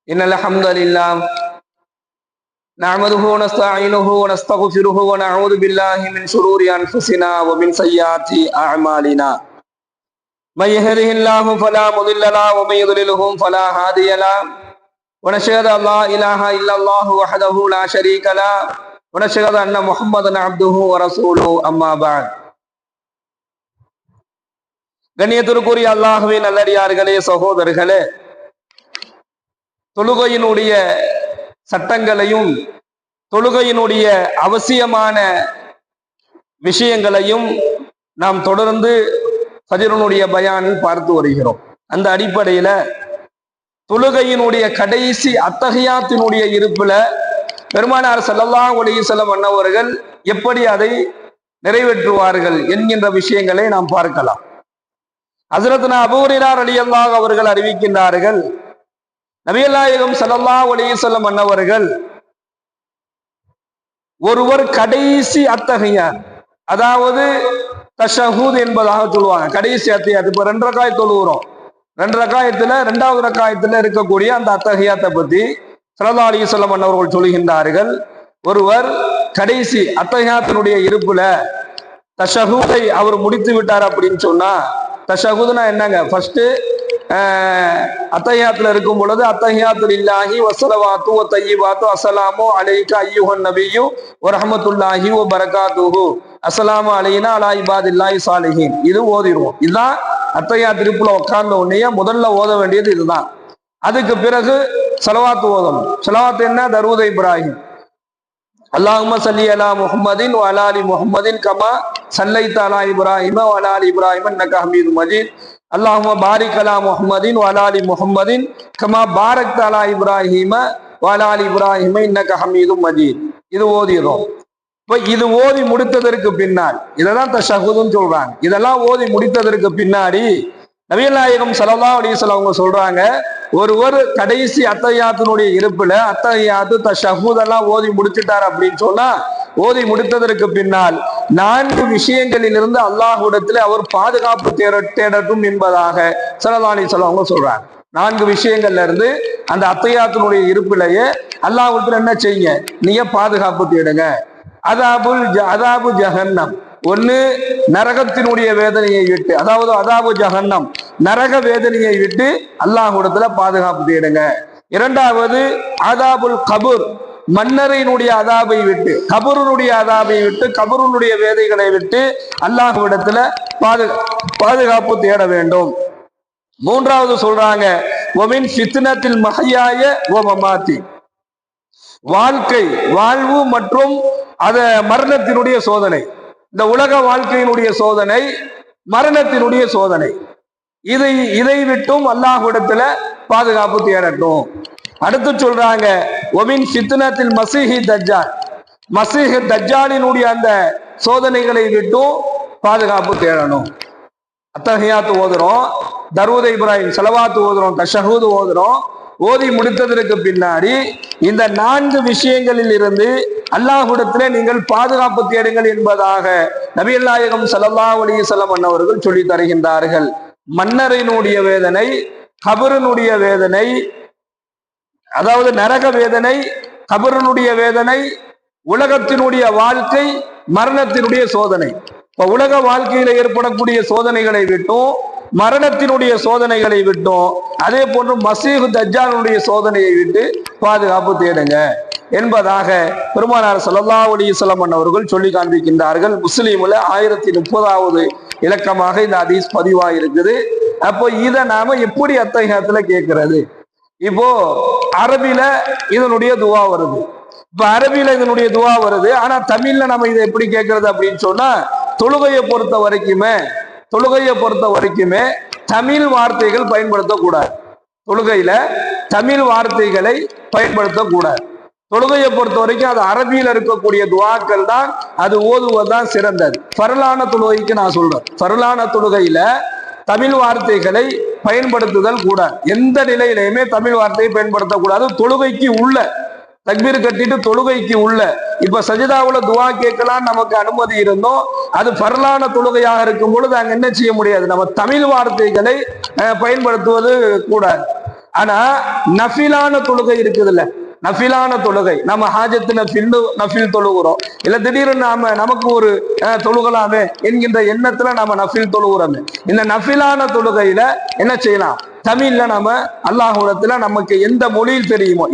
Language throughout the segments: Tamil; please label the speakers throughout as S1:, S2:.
S1: إن الحمد لله نعمده ونستعينه ونستغفره ونعوذ بالله من شرور أنفسنا ومن سيئات أعمالنا من يهده الله فلا مضل له ومن يضلله فلا هادي له ونشهد أن لا إله إلا الله وحده لا شريك له ونشهد أن محمدا عبده ورسوله أما بعد கண்ணியத்திற்குரிய அல்லாஹ்வின் நல்லடியார்களே, சகோதரர்களே, தொழுகையினுடைய சட்டங்களையும் தொழுகையினுடைய அவசியமான விஷயங்களையும் நாம் தொடர்ந்து ஃபஜ்ருனுடைய பயானில் பார்த்து வருகிறோம். அந்த அடிப்படையில தொழுகையினுடைய கடைசி அத்தஹியாத்தினுடைய இருப்புல பெருமானார் ஸல்லல்லாஹு அலைஹி வஸல்லம் அன்னவர்கள் எப்படி அதை நிறைவேற்றுவார்கள் என்கின்ற விஷயங்களை நாம் பார்க்கலாம். ஹஜ்ரத்னா அபூ ஹுரைரா ரலியல்லாஹு அவர்கள் அறிவிக்கின்றார்கள், நபிகள் நாயகம் ஸல்லல்லாஹு அலைஹி வஸல்லம் அன்னவர்கள் ஒருவர் கடைசி அத்தஹியாத், அதாவது தஷஹூத் என்பதாக சொல்லுவாங்க. கடைசி அத்தஹியாத், இப்போ 2 ரக்காயத் தொழுகிறோம், 2 ரக்காயத்துல 2வது ரக்காயத்துல இருக்கக்கூடிய அந்த அத்தஹியாத்தை பத்தி ஸல்லல்லாஹு அலைஹி வஸல்லம் அன்னவர்கள் சொல்கின்றார்கள். ஒருவர் கடைசி அத்தஹியாத்தினுடைய இருப்புல தஷஹூதை அவர் முடித்து விட்டார் அப்படின்னு சொன்னா, தஷஹூதுனா என்னங்க? ஃபர்ஸ்ட் அத்தஹியாத்துல இருக்கும் பொழுது அத்தஹியாத்து லில்லாஹி வஸ்ஸலவாத்து வத்தய்யிபாத்து அஸ்ஸலாமு அலைக அய்யுஹன் நபியு வரஹ்மத்துல்லாஹி வபரகாத்துஹு அஸ்ஸலாமு அலைனா அலா இபாதில்லாஹி ஸாலிஹீன், இது ஓதிடுவோம். இதுதான் அத்தஹியாத் திருப்புல உட்கார்ந்த உடனே முதல்ல ஓத வேண்டியது இதுதான். அதுக்கு பிறகு ஸலவாத்து ஓதணும். ஸலவாத்து என்ன? தரூத் இப்ராஹிம், அல்லாஹும்ம ஸல்லி அலா முஹம்மதின் வ அலா ஆலி முஹம்மதின் கமா ஸல்லைத அலா இப்ராஹிம வ அலா ஆலி இப்ராஹிம இன்னக ஹமீதும் மஜீத், அல்லாஹும்ம பாரிக் அலா முஹம்மதின் வ அலா ஆலி முஹம்மதின் கமா பாரக்த அலா இப்ராஹிம வ அலா ஆலி இப்ராஹிம இன்னக ஹமீதும் மஜீத். இது ஓதிறோம். இப்போ இது ஓதி முடித்ததற்கு பின்னால் இதெல்லாம் தஷஹூதுன்னு சொல்றாங்க. இதெல்லாம் ஓதி முடித்ததற்கு பின்னாடி நபிகள் நாயகம் ஸல்லல்லாஹு அலைஹி வஸல்லம் அவங்க சொல்றாங்க, ஒருவர் கடைசி அத்தஹியாத்தினுடைய இருப்புல அத்தஹியாத்து தஷஹூத் எல்லாம் ஓதி முடிச்சுட்டார் அப்படின்னு சொன்னா, ஓதி முடித்ததற்கு பின்னால் 4 விஷயங்களிலிருந்து அல்லாஹ்விடத்தில் அவர் பாதுகாப்பு தேடட்டும் என்பதாக ஸல்லல்லாஹு அலைஹி வஸல்லம் அவங்க சொல்றாங்க. 4 விஷயங்கள்ல இருந்து அந்த அத்தஹியாத்தினுடைய இருப்பிலேயே அல்லாஹ்விடத்தில் என்ன செய்யுங்க? நீங்க பாதுகாப்பு தேடுங்க. அதாபு ஜஹன்னம், ஒன்னு நரகத்தினுடைய வேதனையை விட்டு, அதாவது அதாபு ஜஹன்னம் நரக வேதனையை விட்டு அல்லாஹ்விடத்துல பாதுகாப்பு தேடுங்க. 2வது அதாபுல் கபூர், மன்னரையினுடைய அதாபை விட்டு, கபூருடைய அதாபை விட்டு, கபூருடைய வேதைகளை விட்டு அல்லாஹ்விடத்துல பாதுகாப்பு தேட வேண்டும். 3வது சொல்றாங்க ஒமின் ஃபித்னத்தில் மஹ்யாய வ மமாத்தி, வாழ்வு மற்றும் மரணத்தினுடைய சோதனை, இந்த உலக வாழ்க்கையினுடைய சோதனை, மரணத்தினுடைய சோதனை, இதை விட்டும் அல்லாஹ்விடத்துல பாதுகாப்பு தேடட்டும். அடுத்து சொல்றாங்க ஒமின் ஃபித்னத்தில் மஸீஹி தஜ்ஜால், மஸீஹ் தஜ்ஜாலினுடைய அந்த சோதனைகளை விட்டும் பாதுகாப்பு தேடணும். அத்தஹியாத்து ஓதுறோம், தரூத் இப்ராஹிம் ஸலவாத்து ஓதுறோம், தஷஹூத் ஓதுறோம். ஓதி முடித்ததற்கு பின்னாடி இந்த 4 விஷயங்களில் இருந்து அல்லாஹ்விடத்திலே நீங்கள் பாதுகாப்பு தேடுங்கள் என்பதாக நபிகள் நாயகம் ஸல்லல்லாஹு அலைஹி வஸல்லம் அன்னவர்கள் சொல்லி தருகின்றார்கள். மன்னரினுடைய வேதனை, கபருனுடைய வேதனை, அதாவது நரக வேதனை, கபருனுடைய வேதனை, உலகத்தினுடைய வாழ்க்கை, மரணத்தினுடைய சோதனை. இப்ப உலக வாழ்க்கையில ஏற்படக்கூடிய சோதனைகளை விட்டும், மரணத்தினுடைய சோதனைகளை விட்டும், அதே போன்று மஸீஹ் தஜ்ஜாலுடைய சோதனையை விட்டு பாதுகாப்பு தேடுங்க என்பதாக பெருமானார் ஸல்லல்லாஹு அலைஹி வஸல்லம் அவர்கள் சொல்லி காண்பிக்கின்றார்கள். முஸ்லிம்ல 1030வது இலக்கமாக இந்த ஹதீஸ் பதிவாக இருக்குது. அப்போ இதை நாம எப்படி அத்தஹியாத்துல கேட்கிறது? இப்போ அரபில இதனுடைய துவா வருது, இப்ப அரபில இதனுடைய துவா வருது. ஆனா தமிழ்ல நம்ம இதை எப்படி கேட்கறது அப்படின்னு சொன்னா, தொழுகையை பொறுத்த வரைக்குமே தமிழ் வார்த்தைகள் பயன்படுத்தக்கூடாது. தொழுகையில தமிழ் வார்த்தைகளை பயன்படுத்தக்கூடாது. தொழுகையை பொறுத்த வரைக்கும் அது அரபியில இருக்கக்கூடிய துவாக்கள் தான், அது ஓதுவதுதான் சிறந்தது. ஃபர்லான தொழுகைக்கு நான் சொல்றேன், ஃபர்லான தொழுகையில தமிழ் வார்த்தைகளை பயன்படுத்துதல் கூடாது. எந்த நிலையிலையுமே தமிழ் வார்த்தையை பயன்படுத்தக்கூடாது. தொழுகைக்கு உள்ள தக்பீர் கட்டிட்டு தொழுகைக்கு உள்ள, இப்ப சஜிதாவுல துவா கேட்கலாம் நமக்கு அனுமதி இருந்தோம், அது ஃபர்லான தொழுகையாக இருக்கும் பொழுது அங்க என்ன செய்ய முடியாது, நம்ம தமிழ் வார்த்தைகளை பயன்படுத்துவது கூடாது. ஆனா நஃபிலான தொழுகை இருக்குதுல்ல, நஃபிலான தொழுகை, நம்ம ஹாஜத்து நஃபில் தொழுகிறோம், இல்ல திடீர்னு நமக்கு ஒரு தொழுகலாமே என்கின்ற எண்ணத்துல நாம நஃபில் தொழுகிறோமே, இந்த நஃபிலான தொழுகையில என்ன செய்யலாம்? தமிழ்ல நாம அல்லாஹ்விடத்துல நமக்கு எந்த மொழியில் தெரியுமோ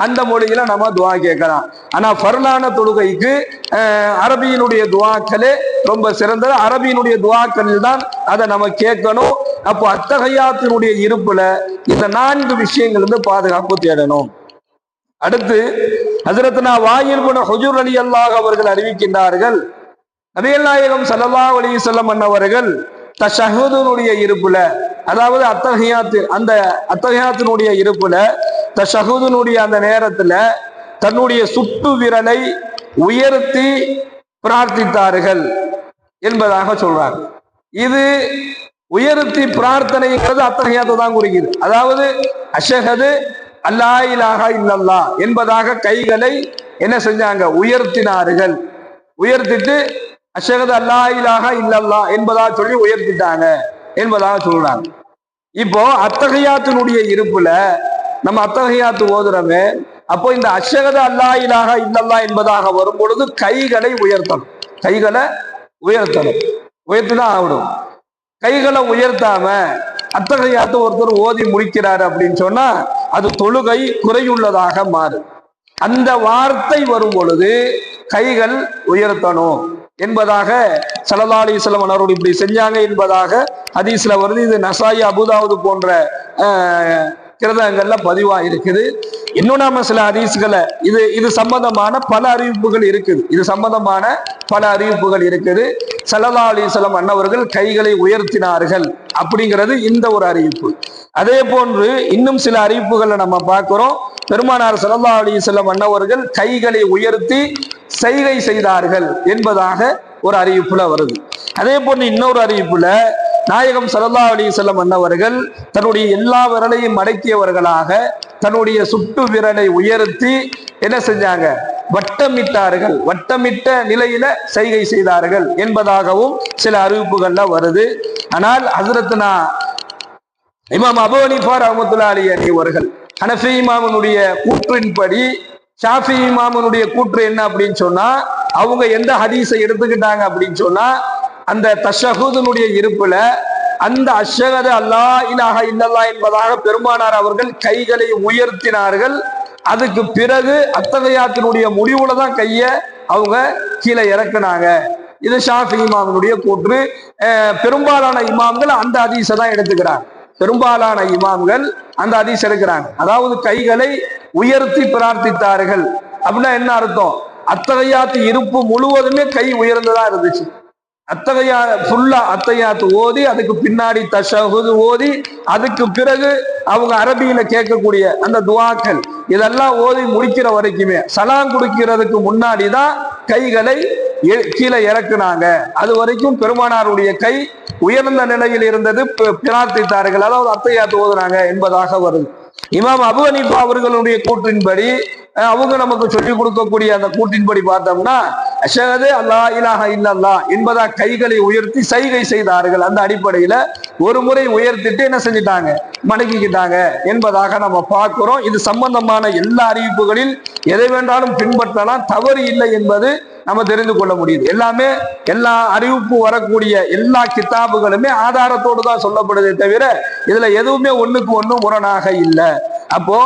S1: அந்த மொழியில நம்ம துவா கேட்கலாம். ஆனா ஃபர்லான தொழுகைக்கு அரபியினுடைய துவாக்களே ரொம்ப சிறந்தது. அரபியினுடைய துவாக்களில் தான் அதை நம்ம கேட்கணும். அப்போ அத்தகையாத்தினுடைய இருப்புல இந்த 4 விஷயங்கள் இருந்து பாதுகாப்பு தேடணும். அடுத்து ஹஜ்ரத்னா வாயில் இப்னு ஹுஜர் ரலியல்லாஹு அவர்கள் அறிவிக்கின்றார்கள், நபிகள் நாயகம் ஸல்லல்லாஹு அலைஹி வஸல்லம் அவர்கள் தஷஹுதுனுடைய இருப்புல, அதாவது அத்தஹியாத்தினுடைய இருப்புல தஷஹுதுனுடைய அந்த நேரத்துல தன்னுடைய சுட்டு விரலை உயர்த்தி பிரார்த்தித்தார்கள் என்பதாக சொல்றாங்க. இது உயர்த்தி பிரார்த்தனைங்கிறது அத்தஹியாத்தை தான் குறிக்குது. அதாவது அஷ்ஹது அல்லா இலாஹா இல்லல்லாஹ் என்பதாக கைகளை என்ன செஞ்சாங்க? உயர்த்தினார்கள். உயர்த்திட்டு அஷ்ஹது அல்லா இலாஹா இல்லல்லாஹ் என்பதாக சொல்லி உயர்த்திட்டாங்க என்பதாக சொல்றாங்க. இப்போ அத்தஹியாத்தினுடைய இருப்புல நம்ம அத்தஹியாத்து ஓதுறோமே, அப்போ இந்த அஷ்ஹது அல்லா இலாஹா இல்லல்லாஹ் என்பதாக வரும் பொழுது கைகளை உயர்த்திதான் ஆகணும். கைகளை உயர்த்தாம அத்தகையாத்து ஒருத்தர் ஓதி முடிக்கிறாரு அப்படின்னு சொன்னா அது தொழுகை குறையுள்ளதாக மாறும். அந்த வார்த்தை வரும் பொழுது கைகள் உயர்த்தணும் என்பதாக ஸல்லல்லாஹு அலைஹி வஸல்லம் அவர்கள் இப்படி செஞ்சாங்க என்பதாக ஹதீஸ்ல வருது. இது நசாயி, அபூதாவுது போன்ற கிரதங்கள்ல பதிவா இருக்குது. இன்னும் நாம சில ஹதீஸ்களை இது சம்பந்தமான பல அறிவிப்புகள் இருக்குது. ஸல்லல்லாஹு அலைஹி வஸல்லம் அன்னவர்கள் கைகளை உயர்த்தினார்கள் அப்படிங்கிறது இந்த ஒரு அறிவிப்பு. அதே போன்று இன்னும் சில அறிவிப்புகளை நம்ம பார்க்கிறோம். பெருமானார் ஸல்லல்லாஹு அலைஹி வஸல்லம் அன்னவர்கள் கைகளை உயர்த்தி செய்கை செய்தார்கள் என்பதாக ஒரு அறிவிப்புல வருது. அதே போன்று இன்னொரு அறிவிப்புல நாயகம் ஸல்லல்லாஹு அலைஹி வஸல்லம் அன்னவர்கள் தன்னுடைய எல்லா விரலையும் மடக்கியவர்களாக தன்னுடைய சுட்டு விரலை உயர்த்தி என்ன செஞ்சாங்க? வட்டமிட்டார்கள். வட்டமிட்ட நிலையில செய்கை செய்தார்கள் என்பதாகவும் சில அறிவிப்புகள்ல வருது. ஆனால் ஹஜ்ரத்னா இமாம் அபூ ஹனீஃபா ரஹ்மத்துல்லாஹி அலைஹி அவர்கள் ஹனஃபி இமாமுடைய கூற்றின்படி, ஷாஃபி இமாமுடைய கூற்று என்ன அப்படின்னு சொன்னா, அவங்க எந்த ஹதீஸை எடுத்துக்கிட்டாங்க அப்படின்னு சொன்னா, அந்த தஷஹுதுனுடைய இருப்புல அந்த அஷ்ஹது அல்லா இலாஹா இல்லல்லாஹ் என்பதாக பெருமானார் அவர்கள் கைகளை உயர்த்தினார்கள். அதுக்கு பிறகு அத்தகையாத்தினுடைய முடிவுல தான் கைய அவங்க கீழே இறக்குனாங்க. இது ஷாஃபி இமாமுடைய கூற்று. பெரும்பாலான இமாம்கள் அந்த ஹதீஸை தான் எடுத்துக்கிறாங்க. அதாவது கைகளை உயர்த்தி பிரார்த்தித்தார்கள் அப்படின்னா என்ன அர்த்தம்? அத்தகையாத்து இருப்பு முழுவதுமே கை உயர்ந்ததா இருந்துச்சு. அத்தகையாத்து ஓதி அதுக்கு பின்னாடி தஷஹுது ஓதி அதுக்கு பிறகு அவங்க அரபியில கேட்கக்கூடிய அந்த துவாக்கள் இதெல்லாம் ஓதி முடிக்கிற வரைக்குமே, சலாம் கொடுக்கிறதுக்கு முன்னாடிதான் கைகளை கீழே இறக்குனாங்க. அது வரைக்கும் பெருமானாருடைய கை உயர்ந்த நிலையில் இருந்தது. பிரார்த்தித்தார்கள், அதாவது அத்தகையாத்து ஓதுனாங்க என்பதாக வருது. இமாம் அபூ ஹனீஃபா அவர்களுடைய கூற்றின்படி, அவங்க நமக்கு சொல்லிக் கொடுக்கக்கூடிய அந்த கூற்றின்படி பார்த்தோம்னா, அஷ்ஹது அல்லா இலாஹா இல்லல்லாஹ் என்பதா கைகளை உயர்த்தி சைகை செய்தார்கள். அந்த அடிப்படையில ஒரு முறை உயர்த்திட்டு என்ன செஞ்சிட்டாங்க? மடக்கிக்கிட்டாங்க என்பதாக நம்ம பார்க்கிறோம். இது சம்பந்தமான எல்லா அறிவிப்புகளில் எதை வேண்டாலும் பின்பற்றலாம், தவறு இல்லை என்பது நம்ம தெரிந்து கொள்ள முடியுது. எல்லா அறிவிப்பு வரக்கூடிய எல்லா கிதாபுகளுமே ஆதாரத்தோடு தான் சொல்லப்படுதே தவிர இதுல எதுவுமே ஒண்ணுக்கு ஒண்ணு முரணாக இல்லை. அப்போ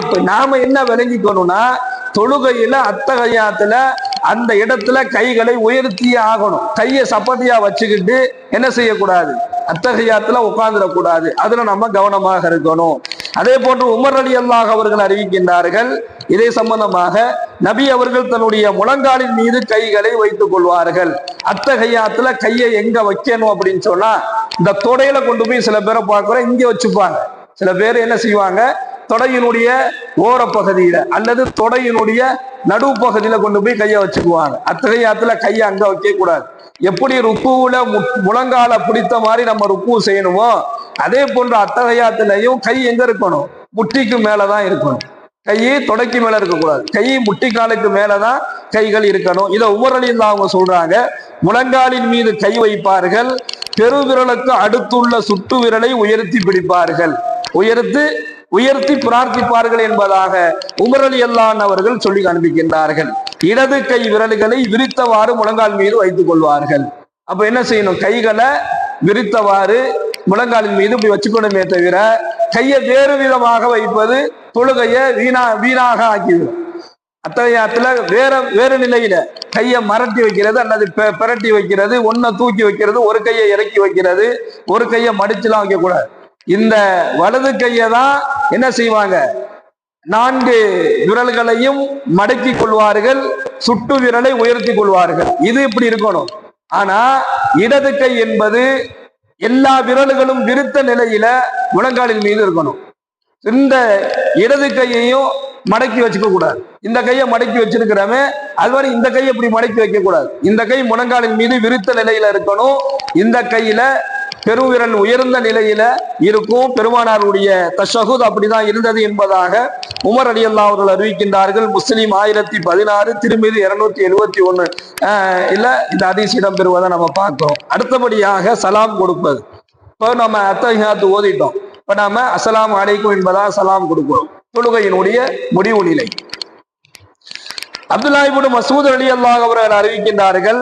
S1: இப்ப நாம என்ன விளங்கிக்கணும்னா, தொழுகையில அத்தகையாத்துல அந்த இடத்துல கைகளை உயர்த்தியே ஆகணும். கையை சப்பத்தியா வச்சுக்கிட்டு என்ன செய்யக்கூடாது? அத்தகையாத்துல உட்கார்ந்துடக்கூடாது. அதுல நம்ம கவனமாக இருக்கணும். அதே போன்று உமர் ரலியல்லாஹு அவர்கள் அறிவிக்கின்றார்கள், இதே சம்பந்தமாக நபி அவர்கள் தன்னுடைய முழங்காலின் மீது கைகளை வைத்துக் கொள்வார்கள். அத்தகையாத்துல கையை எங்க வைக்கணும் அப்படின்னு சொன்னா, இந்த தொடையில கொண்டு போய் சில பேரை பார்க்கிறோம் இங்க வச்சுப்பாங்க. சில பேர் என்ன செய்வாங்க? தொடையினுடைய ஓர பகுதியில அல்லது தொடையினுடைய நடுவு பகுதியில கொண்டு போய் கையை வச்சுக்குவாங்க. அத்தகையாத்துல கையை அங்க வைக்க கூடாது. எப்படி ருக்குவுல முழங்கால பிடித்த மாதிரி நம்ம ருக்கு செய்யணுமோ அதே போன்ற அத்தகையாத்திலையும் கை எங்க இருக்கணும்? முட்டிக்கு மேலதான் இருக்கணும். கையை தொடைக்கு மேல இருக்கக்கூடாது. கை முட்டிக்காலுக்கு மேலதான் கைகள் இருக்கணும். இதை உமர் ரலியல்லாஹு அவங்க சொல்றாங்க. முழங்காலின் மீது கை வைப்பார்கள், பெருவிரலுக்கு அடுத்துள்ள சுட்டு விரலை உயர்த்தி பிடிப்பார்கள். உயர்த்தி பிரார்த்திப்பார்கள் என்பதாக உமர் ரலியல்லாஹு அவர்கள் சொல்லி காண்பிக்கின்றார்கள். இடது கை விரல்களை விரித்தவாறு முழங்கால் மீது வைத்துக் கொள்வார்கள். அப்ப என்ன செய்யணும்? கைகளை விரித்தவாறு முழங்காலின் மீது இப்படி வச்சுக்கணுமே தவிர கையை வேறு விதமாக வைப்பது தொழுகையை வீணாக ஆக்கிவிடும். அத்தகையத்துல வேறு நிலையில கையை மரட்டி வைக்கிறது அல்லது பிரட்டி வைக்கிறது, ஒன்ன தூக்கி வைக்கிறது, ஒரு கையை இறக்கி வைக்கிறது, ஒரு கையை மடிச்சுலாம் வைக்க கூடாது. இந்த வலது கையை தான் என்ன செய்வாங்க? 4 விரல்களையும் மடக்கி கொள்வார்கள், சுட்டு விரலை உயர்த்தி கொள்வார்கள். இது இப்படி இருக்கணும். ஆனா இடது கை என்பது எல்லா விரல்களும் விருத்த நிலையில முழங்காலின் மீது இருக்கணும். இந்த இடது கையையும் மடக்கி வச்சுக்க கூடாது. இந்த கையை மடக்கி வச்சிருக்கிறமே அது மாதிரி இந்த கையை இப்படி மடக்கி வைக்க கூடாது. இந்த கை முழங்காலின் மீது விருத்த நிலையில இருக்கணும். இந்த கையில பெருவிரல் உயர்ந்த நிலையில இருக்கும். பெருமானாருடைய தஷஹுத் அப்படிதான் இருந்தது என்பதாக உமர் ரலியல்லாஹு அவர்கள் அறிவிக்கின்றார்கள். முஸ்லிம் 1016, திருமிதி 271 இல்ல இந்த ஹதீஸ் இடம்பெறுவதை நம்ம பார்க்கிறோம். அடுத்தபடியாக சலாம் கொடுப்பது. இப்போ நம்ம அத்தஹியாத் ஓதிட்டோம். இப்ப நாம அஸ்ஸலாமு அலைக்கும் என்பதாக சலாம் கொடுக்கிறோம். தொழுகையினுடைய முடிவு நிலை. அப்துல்லாஹ் இப்னு மஸ்ஊத் ரலியல்லாஹு அவர்கள் அறிவிக்கின்றார்கள்,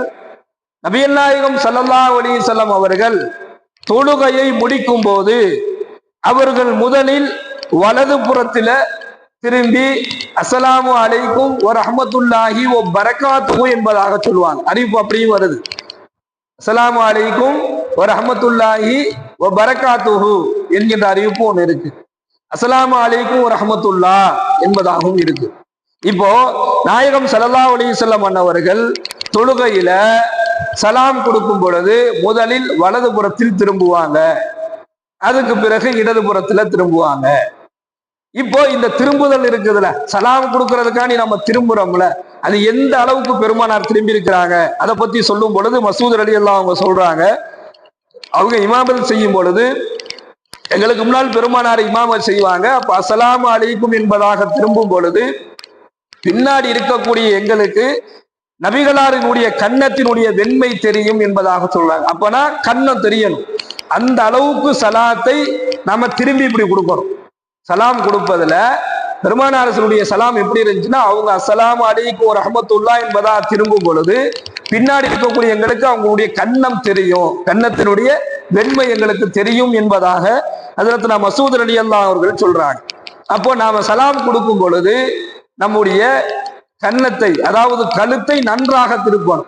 S1: நபிகள் நாயகம் ஸல்லல்லாஹு அலைஹி வஸல்லம் அவர்கள் தொழுகையை முடிக்கும் போது அவர்கள் முதலில் வலது புறத்தில திரும்பி அஸ்ஸலாமு அலைக்கும் வ ரஹ்மத்துல்லாஹி வ பரகாத்துஹு என்பதாக சொல்லுவாங்க. அறிவிப்பு அப்படியும் வருது. அஸ்ஸலாமு அலைக்கும் வ ரஹ்மத்துல்லாஹி வ பரகாத்துஹு என்கின்ற அறிவிப்பு ஒன்று இருக்கு. அஸ்ஸலாமு அலைக்கும் வ ரஹ்மத்துல்லாஹ் என்பதாகவும் இருக்கு. இப்போ நாயகம் ஸல்லல்லாஹு அலைஹி வஸல்லம் அன்னவர்கள் தொழுகையில சலாம் கொடுக்கும் பொழுது முதலில் வலது புறத்தில் திரும்புவாங்க, அதுக்கு பிறகு இடது புறத்துல திரும்புவாங்க. இப்போ இந்த திரும்புதல் இருக்குதுல, சலாம் கொடுக்கறதுக்காண்டி நம்ம திரும்புறோம்ல, அது எந்த அளவுக்கு பெருமானார் திரும்பி இருக்கிறாங்க அதை பத்தி சொல்லும் பொழுது மஸ்ஊத் ரலியல்லாஹு அவங்க சொல்றாங்க, அவங்க இமாமத் செய்யும் பொழுது எங்களுக்கு முன்னால் பெருமானார் இமாமத் செய்வாங்க. அப்ப அஸ்ஸலாமு அலைக்கும் என்பதாக திரும்பும் பொழுது பின்னாடி இருக்கக்கூடிய எங்களுக்கு நபிகளாரினுடைய கன்னத்தினுடைய வெண்மை தெரியும் என்பதாக சொல்றாங்க. அப்பனா கன்னம் தெரியணும். அந்த அளவுக்கு சலாத்தை நாம திரும்பி இப்படி கொடுக்கணும். சலாம் கொடுப்பதுல பெருமானாருடைய சலாம் எப்படி இருந்துச்சுன்னா, அவங்க அஸ்ஸலாமு அலைக்கும் ரஹ்மத்துல்லாஹ் என்பதா திரும்பும் பொழுது பின்னாடி இருக்கக்கூடிய எங்களுக்கு அவங்களுடைய கன்னம் தெரியும், கன்னத்தினுடைய வெண்மை எங்களுக்கு தெரியும் என்பதாக ஹஜ்ரத் மஸ்ஊத் ரலியல்லாஹு அவர்கள் சொல்றாங்க. அப்போ நாம சலாம் கொடுக்கும் பொழுது நம்முடைய கன்னத்தை அதாவது கழுத்தை நன்றாக திருப்பணும்.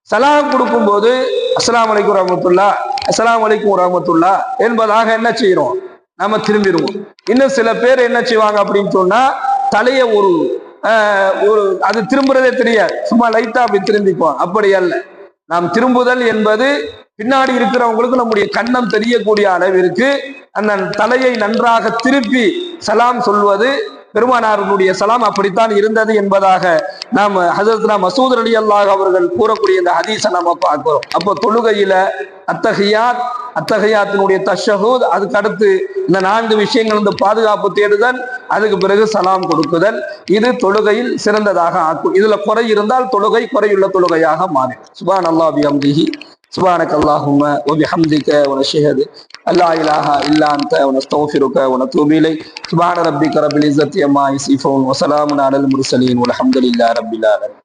S1: சலாம் கொடுக்கும் போது அஸ்ஸலாமு அலைக்கும் வரஹ்மத்துல்லாஹ், அஸ்ஸலாமு அலைக்கும் வரஹ்மத்துல்லாஹ் என்பதாக என்ன செய்யறோம்? நாம திரும்பிடுவோம். இன்னும் சில பேர் என்ன செய்வாங்க அப்படின்னு சொன்னா, தலையை ஒரு அது திரும்புறதே தெரியாது, சும்மா லைட்டா அப்படி திரும்பிப்போம். அப்படி அல்ல. நாம் திரும்புதல் என்பது பின்னாடி இருக்கிறவங்களுக்கு நம்முடைய கன்னம் தெரியக்கூடிய அளவிற்கு அந்த தலையை நன்றாக திருப்பி சலாம் சொல்வது பெருமானாருடைய சலாம் அப்படித்தான் இருந்தது என்பதாக நாம் ஹஜ்ரத் மஸ்ஊத் ரலியல்லாஹு அவர்கள் கூறக்கூடிய இந்த ஹதீஸை நம்ம பார்க்கிறோம். அப்போ தொழுகையில அத்தஹியாத்தினுடைய தஷஹூத், அதுக்கு அடுத்து இந்த 4 விஷயங்கள், இந்த பாதுகாப்பு தேடுதல், அதுக்கு பிறகு சலாம் கொடுக்குதல், இது தொழுகையில் சிறந்ததாக ஆக்கும். இதுல குறை இருந்தால் தொழுகை குறையுள்ள தொழுகையாக மாறும். சுப்ஹானல்லாஹி பிஹம்திஹி சுப்ஹானக அல்லாஹும்ம வ பிஹம்திக வ நஷ்ஹது அல்லா இலாஹா இல்லா அன்த வ நஸ்தக்ஃபிருக வ நதூபு இலைக். சுப்ஹான ரப்பிக ரப்பில் இஸ்ஸத்தி அம்மா யசிஃபூன் வ ஸலாமுன் அலல் முர்ஸலீன் வல்ஹம்துலில்லாஹி ரப்பில் ஆலமீன்.